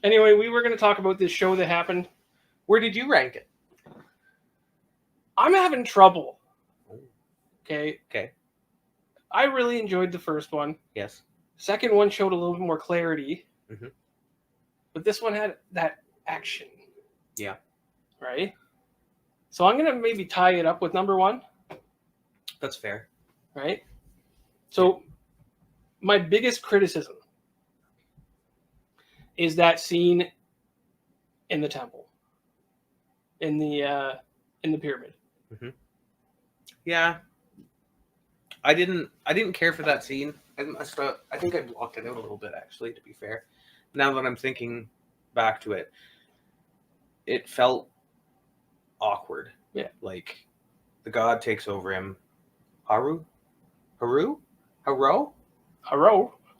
Anyway, we were going to talk about this show that happened. Where did you rank it? I'm having trouble. Okay. I really enjoyed the first one. Yes. Second one showed a little bit more clarity. Mhm. But this one had that action. Yeah. Right? So I'm going to maybe tie it up with number one. That's fair. Right? So my biggest criticism is that scene in the temple. In the pyramid. Mm-hmm. Yeah. I didn't care for that scene. I think I blocked it out a little bit, actually, to be fair. Now that I'm thinking back to it, it felt awkward. Yeah. Like, the god takes over him. Haro?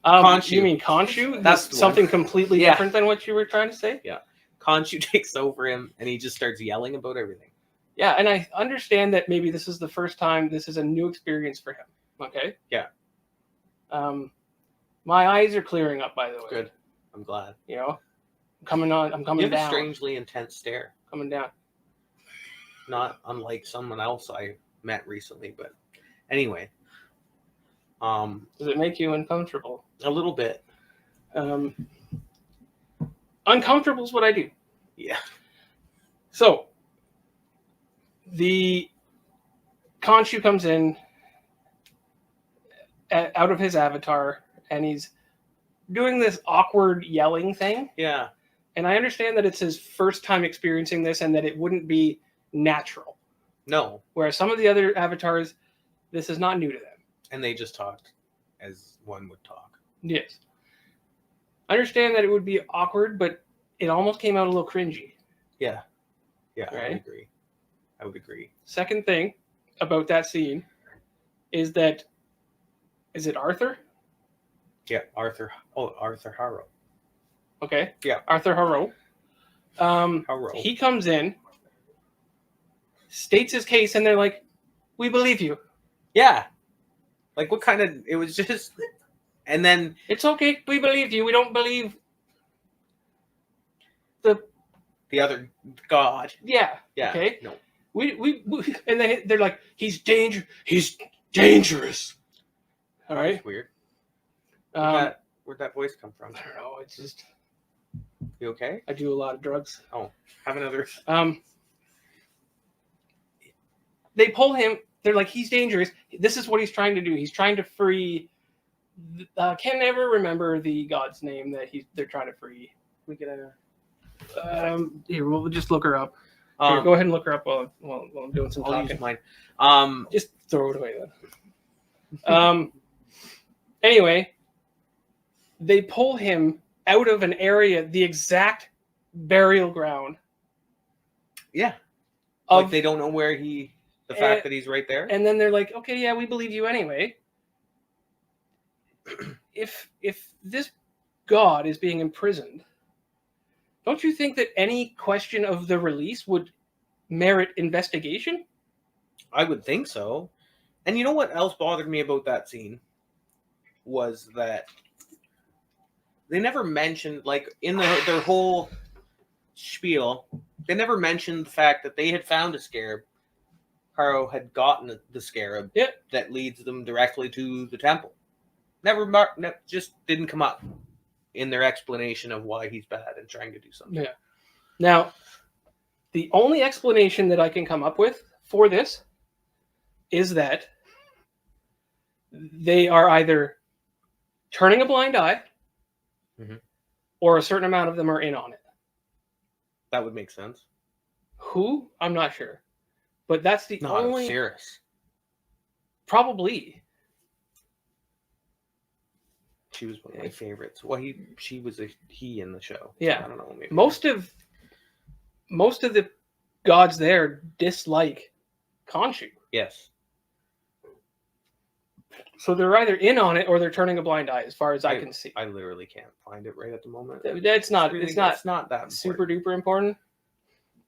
Khonshu? You mean Khonshu? That's something completely different than what you were trying to say? Yeah. Khonshu takes over him, and he just starts yelling about everything. Yeah, and I understand that maybe this is the first time, this is a new experience for him. Okay? Yeah. My eyes are clearing up, by the way. Good. I'm glad. You know? I'm coming down. You have a strangely intense stare. Coming down. Not unlike someone else I met recently, but anyway. Does it make you uncomfortable? A little bit. Uncomfortable is what I do. Yeah. So, the Khonshu comes in out of his avatar, and he's doing this awkward yelling thing. Yeah. And I understand that it's his first time experiencing this and that it wouldn't be natural. No. Whereas some of the other avatars, this is not new to them. And they just talked as one would talk. Yes. I understand that it would be awkward, but it almost came out a little cringy. Yeah. Yeah, Right? I would agree. Second thing about that scene is that, is it Arthur? Yeah, Arthur Haro. Okay. Yeah. Arthur Haro. Haro. He comes in, states his case, and they're like, "We believe you." Yeah. Like, what kind of... It was just... And then... It's okay. We believe you. We don't believe the other god. Yeah. Yeah. Okay. No. We and then they're like, He's dangerous. All right. That's weird. Where'd that voice come from? I don't know. It's just... You okay? I do a lot of drugs. Oh, have another. They pull him. They're like, he's dangerous. This is what he's trying to do. He's trying to free. Can never remember the god's name that they're trying to free. We get a. Here, we'll just look her up. Here, go ahead and look her up while I'm doing some talking. Use mine. Just throw it away then. Anyway, they pull him out of an area, the exact burial ground. Yeah. Like they don't know where the fact that he's right there. And then they're like, okay, yeah, we believe you anyway. If this god is being imprisoned, don't you think that any question of the release would merit investigation? I would think so. And you know what else bothered me about that scene? Was that they never mentioned, like, in their whole spiel, they never mentioned the fact that they had found a scarab. Haro had gotten the scarab that leads them directly to the temple. Just didn't come up in their explanation of why he's bad and trying to do something. Yeah. Now, the only explanation that I can come up with for this is that they are either turning a blind eye, or a certain amount of them are in on it. That would make sense. Who? I'm not sure. But that's the only... Cirrus. Probably. She was one of my favorites. Well, she was he in the show. Yeah. So I don't know. Maybe most of the gods there dislike Khonshu. Yes. So they're either in on it or they're turning a blind eye, as far as I can see. I literally can't find it right at the moment. It's not that super duper important.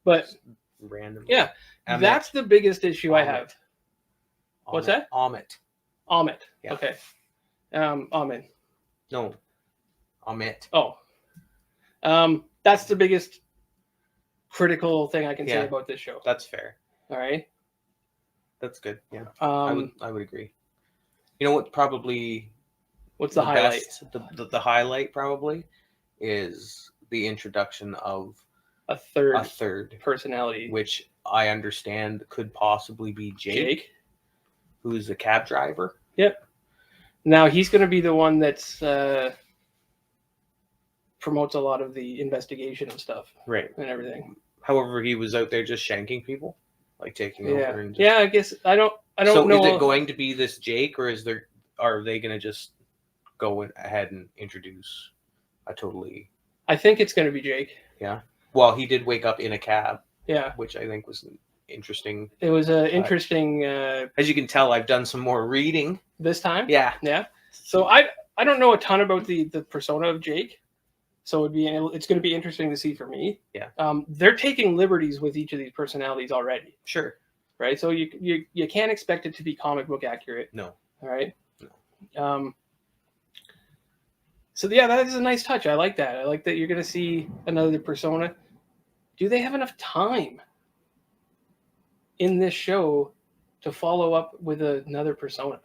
But random. Yeah, that's the biggest issue I have. What's that? Amit. Yeah. Okay. Amen. No. Amit. Oh. That's the biggest critical thing I can say Yeah. about this show. That's fair. All right. That's good. Yeah, Um, I would agree. You know what? Probably what's the highlight? best, the highlight probably is the introduction of A third a third, personality. which I understand could possibly be Jake, who's a cab driver. Yep. Now he's going to be the one that's promotes a lot of the investigation and stuff, Right. and everything. However, he was out there just shanking people, like taking over. And just... Yeah, I guess I don't so know. Is it going to be this Jake, or are they going to just go ahead and introduce a totally? I think it's going to be Jake. Yeah. Well, he did wake up in a cab. Yeah. Which I think was interesting. It was interesting. As you can tell, I've done some more reading this time. Yeah. Yeah. So I don't know a ton about the persona of Jake. So it's going to be interesting to see for me. Yeah. They're taking liberties with each of these personalities already. Sure. Right. So you can't expect it to be comic book accurate. No. All right. No. So yeah, that is a nice touch. I like that. I like that you're going to see another persona. Do they have enough time in this show to follow up with another persona?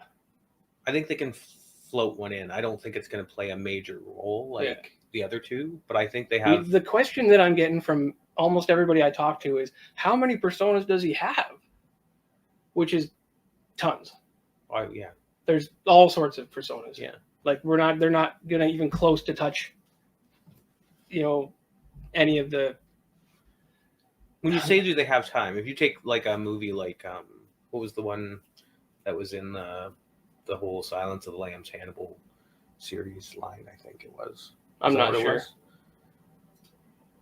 I think they can float one in. I don't think it's going to play a major role like the other two, but I think they have. The question that I'm getting from almost everybody I talk to is, how many personas does he have? Which is tons. Oh, yeah. There's all sorts of personas. Yeah. Like they're not gonna even close to touch, any of the. When you say do they have time, if you take like a movie like what was the one that was in the whole Silence of the Lambs Hannibal series line, I think it was. I'm not sure.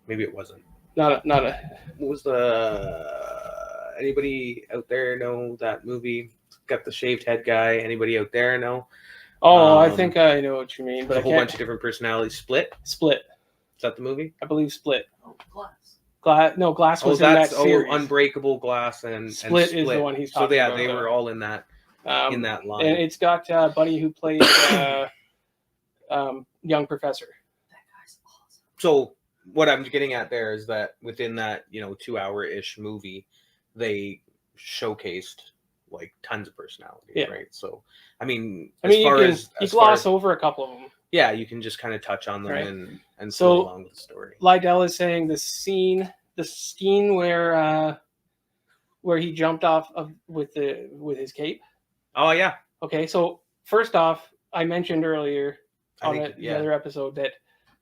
Maybe it wasn't. Not a. What was the? Anybody out there know that movie? Got the shaved head guy. Anybody out there know? Oh, I think I know what you mean, but a whole bunch of different personalities. Split. Split. Is that the movie? I believe Split. Oh, Glass. Glass was in that series. Unbreakable, Glass, and Split is the one he's talking about. So yeah, they were all in that line. And it's got Buddy who plays young professor. That guy's awesome. So what I'm getting at there is that within that 2-hour-ish movie, they showcased like tons of personalities, right? So I mean, you gloss over a couple of them. Yeah, you can just kind of touch on them right. and so go along with the story. Lydell is saying the scene where he jumped off with his cape. Oh yeah. Okay, so first off, I mentioned earlier on the other episode that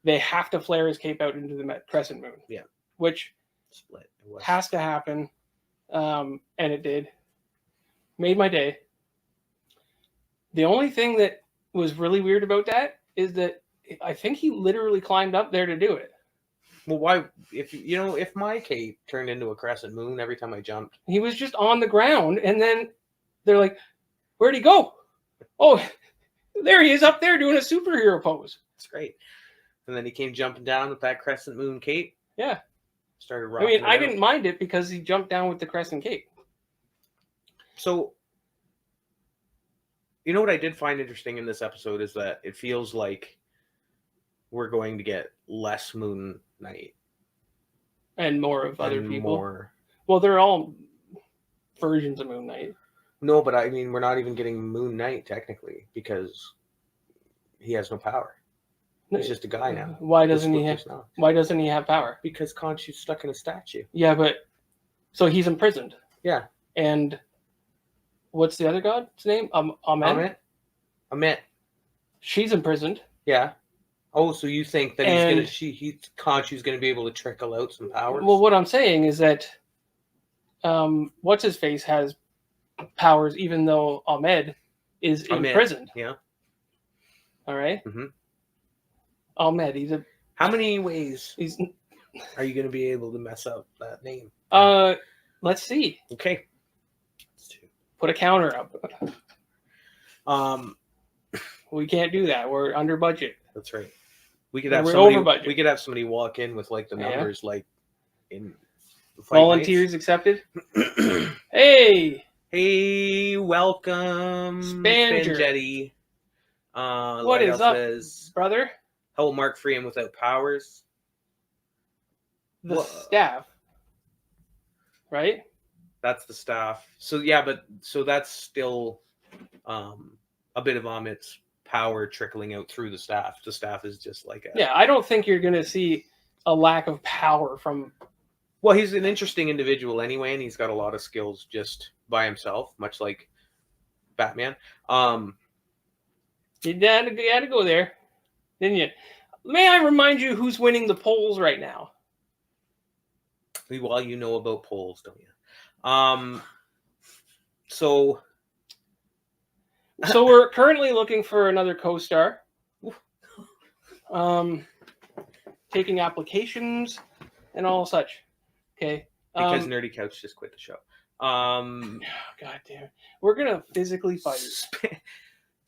they have to flare his cape out into the crescent moon. Yeah. Which Split. Has to happen, and it did. Made my day. The only thing that was really weird about that is that I think he literally climbed up there to do it. Well, why? If my cape turned into a crescent moon every time I jumped, he was just on the ground, and then they're like, "Where'd he go? Oh, there he is up there doing a superhero pose." It's great. And then he came jumping down with that crescent moon cape. Yeah. Started rocking. I didn't mind it because he jumped down with the crescent cape. So, what I did find interesting in this episode is that it feels like we're going to get less Moon Knight. And more of other people. More. Well, they're all versions of Moon Knight. No, but I mean, we're not even getting Moon Knight technically because he has no power. He's just a guy now. Why doesn't he have power? Because Khonshu's stuck in a statue. Yeah, but so he's imprisoned. Yeah. And what's the other god's name? Amet. Amet. She's imprisoned. Yeah. Oh, so you think that Khonshu's gonna be able to trickle out some powers? Well, what I'm saying is that what's his face has powers, even though Ahmed is imprisoned. Yeah. All right. Mm-hmm. Ahmed, he's a. How many ways are you gonna be able to mess up that name? Let's see. Okay. Put a counter up. We can't do that. We're under budget. That's right. We could have over budget. We could have somebody walk in with like the numbers like in volunteers accepted. Hey, welcome, Spanjetti. What is up, brother? How will Mark free him without powers? the Wha- staff, right? That's the staff. So yeah, but so that's still a bit of Amit's power trickling out through the staff. The staff is just like a Yeah, I don't think you're going to see a lack of power from. Well, he's an interesting individual anyway, and he's got a lot of skills just by himself, much like Batman. You had to go there, didn't you? May I remind you who's winning the polls right now? Well, you know about polls, don't you? So we're currently looking for another co-star. Taking applications and all such. Okay. because Nerdy Couch just quit the show. God damn it. We're gonna physically fight.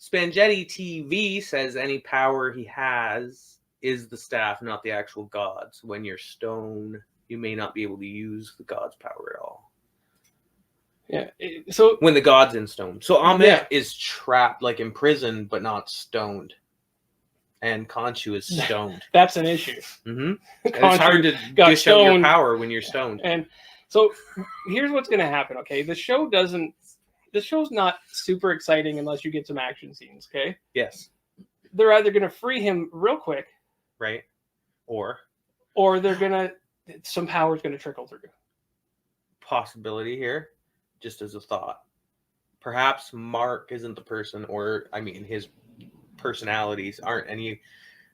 Spangetti TV says any power he has is the staff, not the actual gods. When you're stone, you may not be able to use the god's power at all. Yeah. So When the god's in stone. So Amit Yeah. is trapped, like imprisoned, but not stoned. And Khonshu is stoned. that's an issue. Mm-hmm. It's hard to got dish out your stoned. power when you're stoned. And so here's what's gonna happen. Okay, the show's not super exciting unless you get some action scenes. Okay, Yes. they're either gonna free him real quick, Right? Or or some power's gonna trickle through. possibility here, just as a thought. Perhaps Mark isn't the person, or I mean his personalities aren't any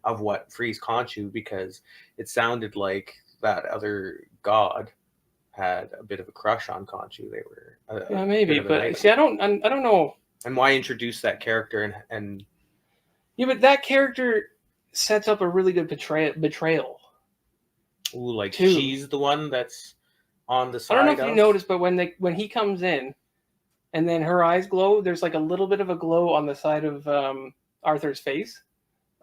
of what frees Khonshu, because it sounded like that other god had a bit of a crush on Khonshu. They were Yeah, maybe, bit of an but item. see, I don't know. And why introduce that character and Yeah, but that character sets up a really good betrayal. ooh, like Two. she's the one that's on the I side don't know if you of- noticed, but when he comes in, and then her eyes glow, there's like a little bit of a glow on the side of Arthur's face,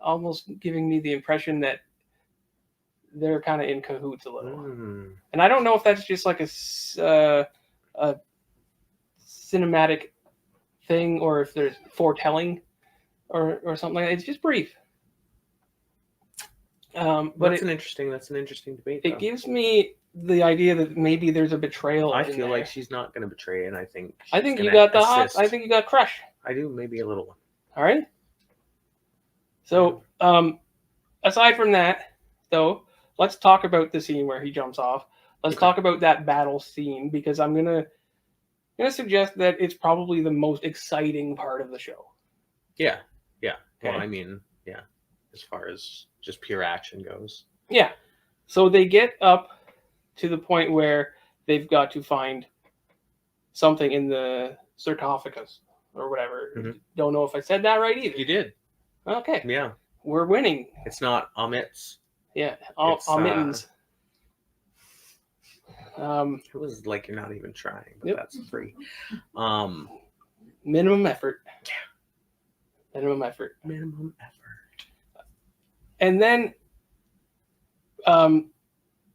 almost giving me the impression that they're kind of in cahoots a little. Mm. And I don't know if that's just like a cinematic thing, or if there's foretelling, or something like that. It's just brief. But That's an interesting debate. it though. gives me the idea that maybe there's a betrayal. I in feel there. like she's not going to betray, and I think You gonna got the hot. assist. I think you got crush. I do, maybe a little one. All right. So, aside from that, though, let's talk about the scene where he jumps off. Let's Okay. talk about that battle scene, because I'm gonna suggest that it's probably the most exciting part of the show. Yeah, yeah. Well, Okay. I mean, yeah. As far as just pure action goes. Yeah. So they get up to the point where they've got to find something in the sarcophagus or whatever. Mhm. Don't know if I said that right either. You did, Okay. yeah. We're winning. It's not Amit's. Yeah. It's, Mittens. It was like you're not even trying, but Yep. that's free. Minimum effort. Minimum effort. Minimum effort. And then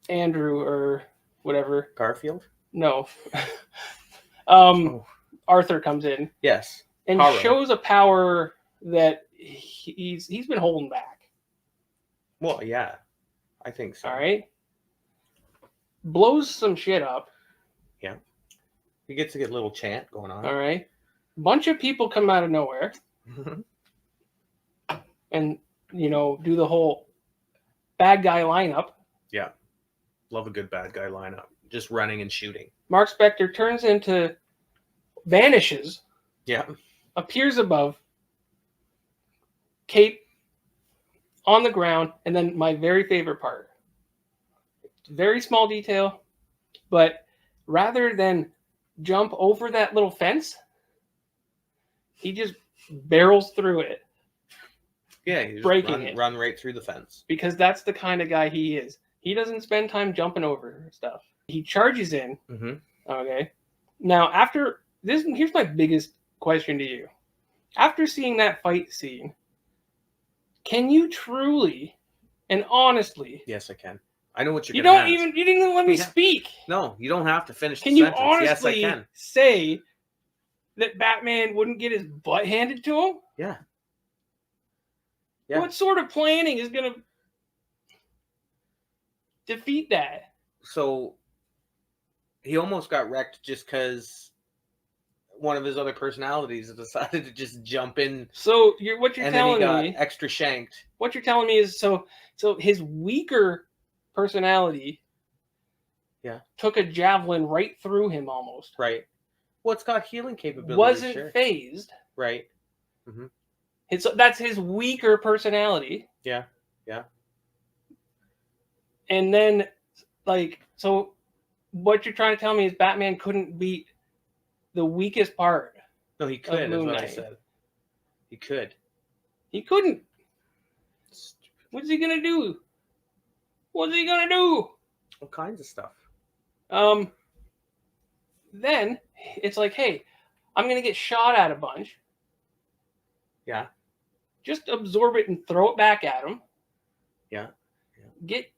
Andrew or whatever. Garfield. No. Oh. Arthur comes in Yes. and Power. shows a power that he's been holding back. Well, yeah. I think so. All right. Blows some shit up. He gets a good little chant going on. All right. Bunch of people come out of nowhere and do the whole bad guy lineup. Yeah. Love a good bad guy lineup. Just running and shooting. Mark Spector vanishes, Yeah. appears above, cape on the ground, and then my very favorite part. Very small detail, but rather than jump over that little fence, he just barrels through it, Yeah. You just Breaking it. run right through the fence. because that's the kind of guy he is. He doesn't spend time jumping over stuff. He charges in. Mm-hmm. Okay. Now, after this, here's my biggest question to you. After seeing that fight scene, can you truly and honestly, Yes, I can. I know what you're you gonna don't ask. even, you didn't even let me Yeah. speak. No, you don't have to finish Can the you sentence. Yes, I honestly can. say that Batman wouldn't get his butt handed to him? Yeah. Yeah. What sort of planning is going to... defeat that. So he almost got wrecked just because one of his other personalities decided to just jump in, So what you're and then he telling got me, extra shanked. what you're telling me is so his weaker personality, Yeah, took a javelin right through him almost. right. Well, it's got healing capabilities. Wasn't Sure. phased. Right. Mm-hmm. That's his weaker personality. Yeah. Yeah. And then, like, so what you're trying to tell me is Batman couldn't beat the weakest part. No, he could. Is Moon what I Knight. said. He could. He couldn't. What's he gonna do? What's he gonna do? All kinds of stuff. Then it's like, hey, I'm gonna get shot at a bunch. Yeah. Just absorb it and throw it back at him. Yeah. Get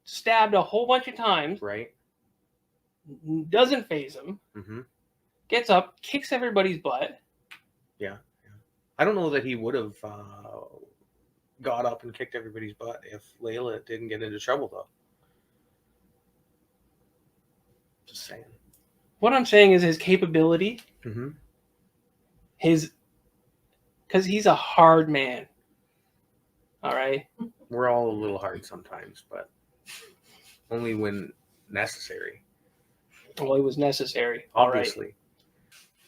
stabbed a whole bunch of times. Right. Doesn't phase him. Mm-hmm. Gets up, kicks everybody's butt. Yeah. I don't know that he would have got up and kicked everybody's butt if Layla didn't get into trouble, though. Just saying. What I'm saying is his capability, Mm-hmm. because he's a hard man. All right. We're all a little hard sometimes, but only when necessary. Well, it was necessary. All right. Obviously.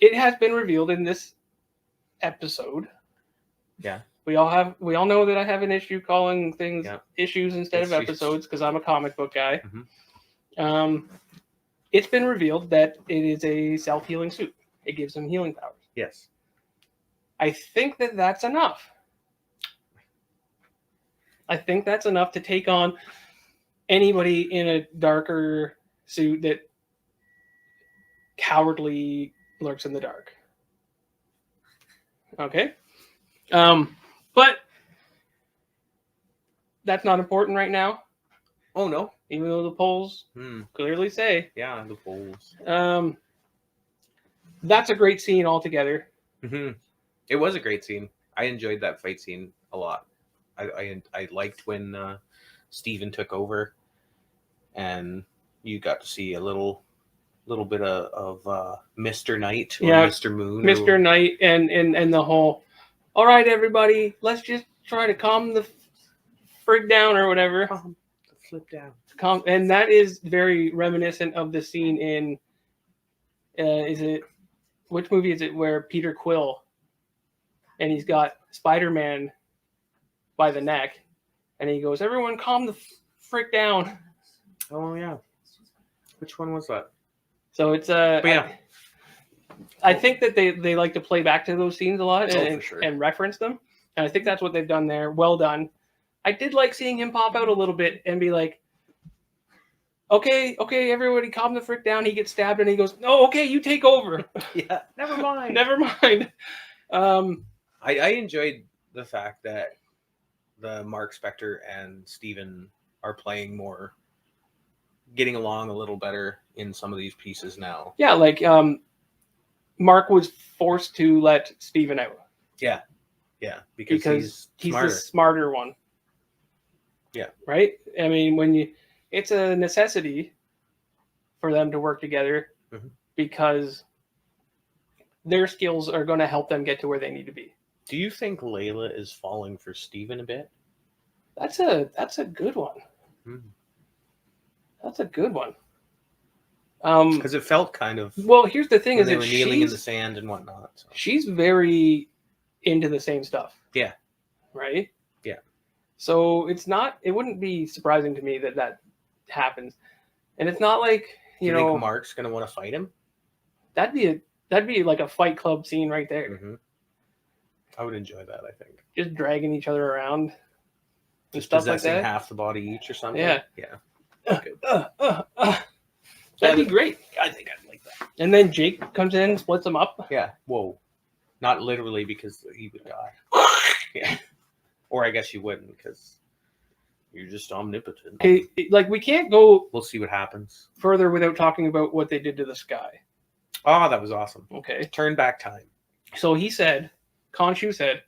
It has been revealed in this episode. Yeah. We all know that I have an issue calling things issues instead of Issues. episodes because I'm a comic book guy. Mhm. It's been revealed that it is a self-healing suit. It gives him healing powers. Yes. I think that that's enough. I think that's enough to take on anybody in a darker suit that cowardly lurks in the dark. Okay? But that's not important right now, Oh, no. even though the polls clearly say. Yeah, the polls. That's a great scene altogether. Mm-hmm. It was a great scene. I enjoyed that fight scene a lot. I liked when Steven took over and you got to see a little bit of Mr. Night or Mr. Moon. Mr. Knight and the whole, all right, everybody, let's just try to calm the frig down or whatever. Flip down. And that is very reminiscent of the scene in, which movie is it where Peter Quill and he's got Spider-Man by the neck and he goes, everyone calm the frick down. Oh, yeah. Which one was that? So it's But yeah. I think that they like to play back to those scenes a lot for sure. and reference them. And I think that's what they've done there. Well done. I did like seeing him pop out a little bit and be like, okay, everybody calm the frick down. He gets stabbed and he goes, no, okay, you take over. Yeah, never mind. Never mind. I enjoyed the fact that the Mark Spector and Steven are playing more, getting along a little better in some of these pieces now. Yeah, like Mark was forced to let Steven out. Yeah, because he's smarter. the smarter one. Yeah. Right? I mean, it's a necessity for them to work together because their skills are going to help them get to where they need to be. Do you think Layla is falling for Steven a bit? That's a good one. That's a good one. Because it felt kind of. Well, here's the thing: when is they that were kneeling in the sand and whatnot. So. She's very into the same stuff. Yeah. Right. Yeah. So it wouldn't be surprising to me that happens, and it's not like you know think Mark's gonna want to fight him. That'd be like a Fight Club scene right there. Mm-hmm. I would enjoy that. I think just dragging each other around, just stuff possessing like that. half the body each or something. Yeah. Yeah. That'd be great. I think I'd like that. And then Jake comes in, and splits them up. Yeah. Whoa. Not literally because he would die. Yeah. Or I guess you wouldn't because you're just omnipotent. Okay, like we can't go. We'll see what happens further without talking about what they did to the sky. Oh, that was awesome. Okay. Turn back time. So he said, Khonshu said,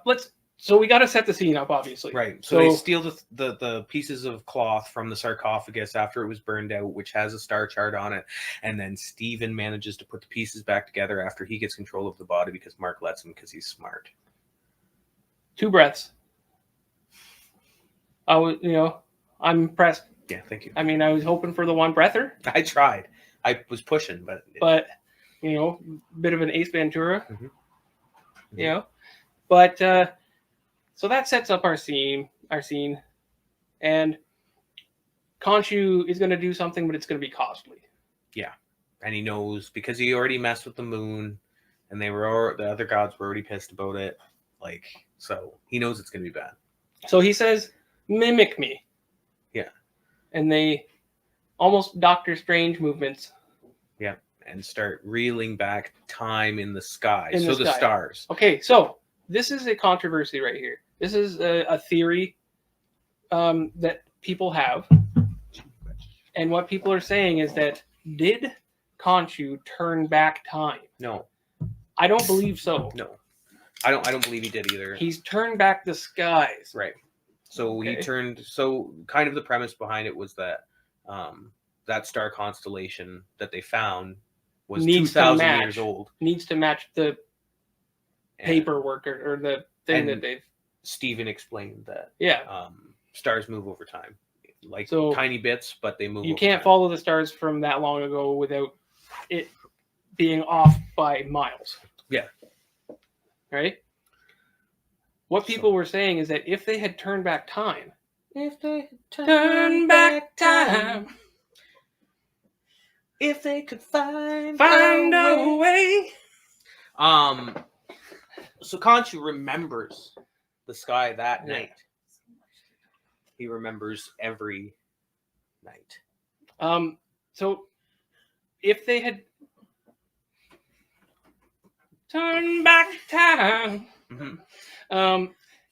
let's So we got to set the scene up, obviously. Right. So they steal the pieces of cloth from the sarcophagus after it was burned out, which has a star chart on it. And then Steven manages to put the pieces back together after he gets control of the body because Mark lets him because he's smart. 2 breaths. I'm impressed. Yeah, thank you. I mean, I was hoping for the 1 breather. I tried. I was pushing, but bit of an Ace Ventura. Mhm. You know, but so that sets up our scene, and Khonshu is going to do something, but it's going to be costly. Yeah, and he knows because he already messed with the moon, and the other gods were already pissed about it. Like, so he knows it's going to be bad. So he says, "Mimic me." Yeah, and they almost Doctor Strange movements. Yeah, and start reeling back time in the sky. The sky. Stars. Okay, so this is a controversy right here. This is a theory that people have. And what people are saying is that, did Khonshu turn back time? No. I don't believe so. No. I don't believe he did either. He's turned back the skies. Right. So he turned, so kind of the premise behind it was that that star constellation that they found was 2,000 years old. Needs to match the paperwork or the thing that they've... Steven explained that stars move over time. Like tiny bits, but they move. You can't follow the stars from that long ago without it being off by miles. Yeah. Right? What people were saying is that if they had turned back time, if they could find a way. So Khonshu remembers the sky that night. He remembers every night. So if they had turned back time,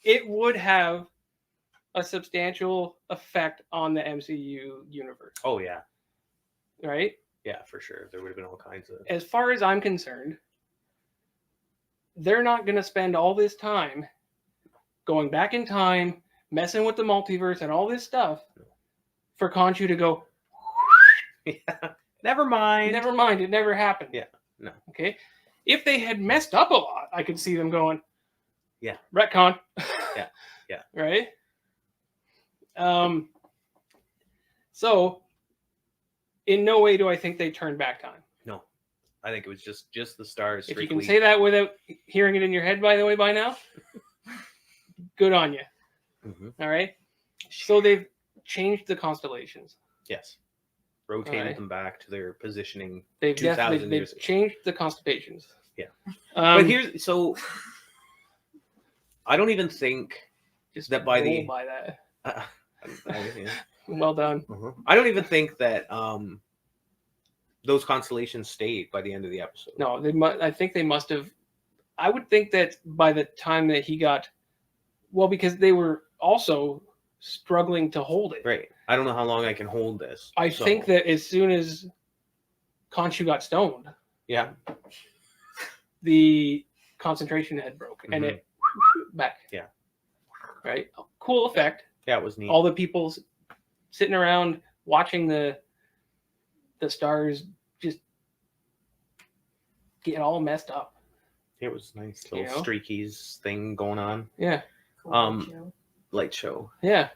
it would have a substantial effect on the MCU universe. Oh yeah. Right? Yeah, for sure. There would have been all kinds of... As far as I'm concerned, they're not going to spend all this time going back in time, messing with the multiverse and all this stuff for Khonshu to go, never mind. Never mind. It never happened. Yeah. No. Okay. If they had messed up a lot, I could see them going, yeah. Retcon. Yeah. Yeah. Right? So in no way do I think they turned back time. No. I think it was just the stars. If you can say that without hearing it in your head, by the way, by now, good on you. All right. So they've changed the constellations. Yes. Rotated them back to their positioning. They've changed the constellations. Yeah. But here's I don't even think that by the by that. Yeah. Well done. I don't even think that those constellations stayed by the end of the episode. No, I think they must have. I would think that by the time that he got, because they were also struggling to hold it. Right. I don't know how long I can hold this. I think that as soon as Khonshu got stoned, the concentration had broke and it back. Yeah. Right. Cool effect. Yeah, it was neat. All the people sitting around watching the stars just get all messed up. It was nice little streakies thing going on. Yeah. Light show. Yeah.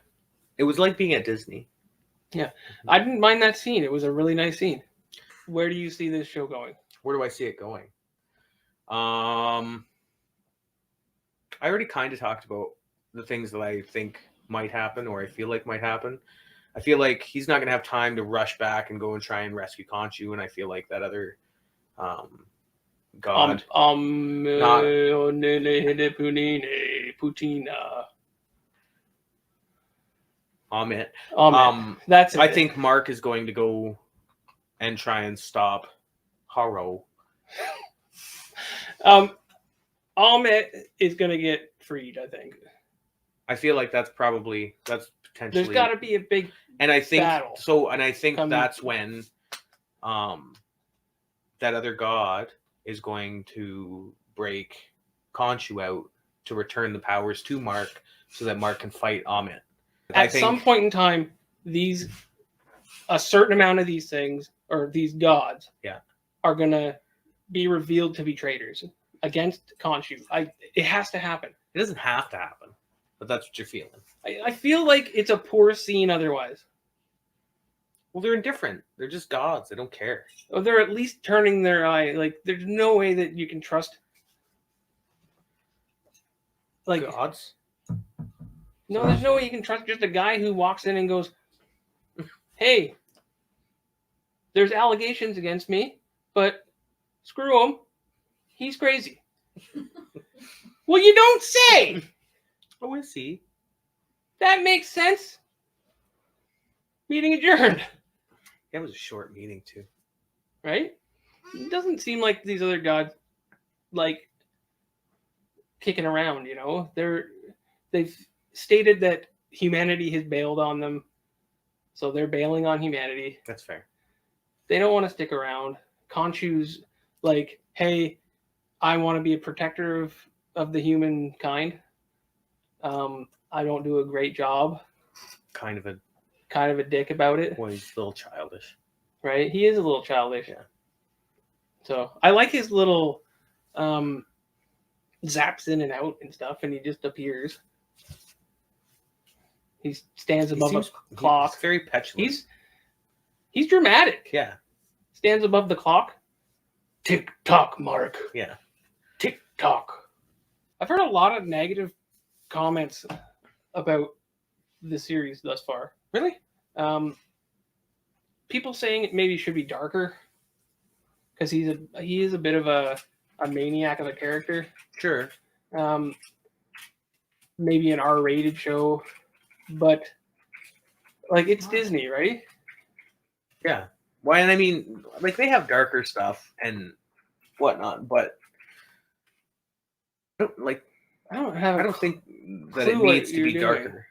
It was like being at Disney. Yeah. I didn't mind that scene. It was a really nice scene. Where do you see this show going? Where do I see it going? I already kind of talked about the things that I think might happen or I feel like might happen. I feel like he's not going to have time to rush back and go and try and rescue Khonshu, and I feel like that other god. Amit. That's it. I think Mark is going to go and try and stop Haro. Amit is going to get freed, I think. I feel like that's potentially. There's got to be a big battle. I think that's when that other god is going to break Khonshu out to return the powers to Mark so that Mark can fight Amit. At some point in time, a certain amount of these things, or these gods, are gonna be revealed to be traitors against Khonshu. It has to happen. It doesn't have to happen, but that's what you're feeling. I feel like it's a poor scene otherwise. Well, they're indifferent. They're just gods. They don't care. Or they're at least turning their eye. Like, there's no way that you can trust. Like, Gods? no, there's no way you can trust just a guy who walks in and goes, "Hey, there's allegations against me, but screw him. He's crazy." Well, you don't say. Oh, is he? That makes sense. Meeting adjourned. That was a short meeting, too. Right? It doesn't seem like these other gods, like, kicking around, you know? They've stated that humanity has bailed on them, so they're bailing on humanity. That's fair. They don't want to stick around. Khonshu's like, "Hey, I want to be a protector of the humankind. I don't do a great job." Kind of a dick about it. Well, he's a little childish. Right? He is a little childish. Yeah. So I like his little zaps in and out and stuff, and he just appears. He stands above a clock. He's very petulant. He's dramatic. Yeah. Stands above the clock. Tick tock, Mark. Yeah. Tick tock. I've heard a lot of negative comments about the series thus far. Really? People saying it maybe should be darker because he is a bit of a maniac of a character. Sure. Maybe an R-rated show, but like it's Disney, right? Yeah. Well, and I mean, like they have darker stuff and whatnot, but I don't I don't think that it clue what needs to you're be doing. darker.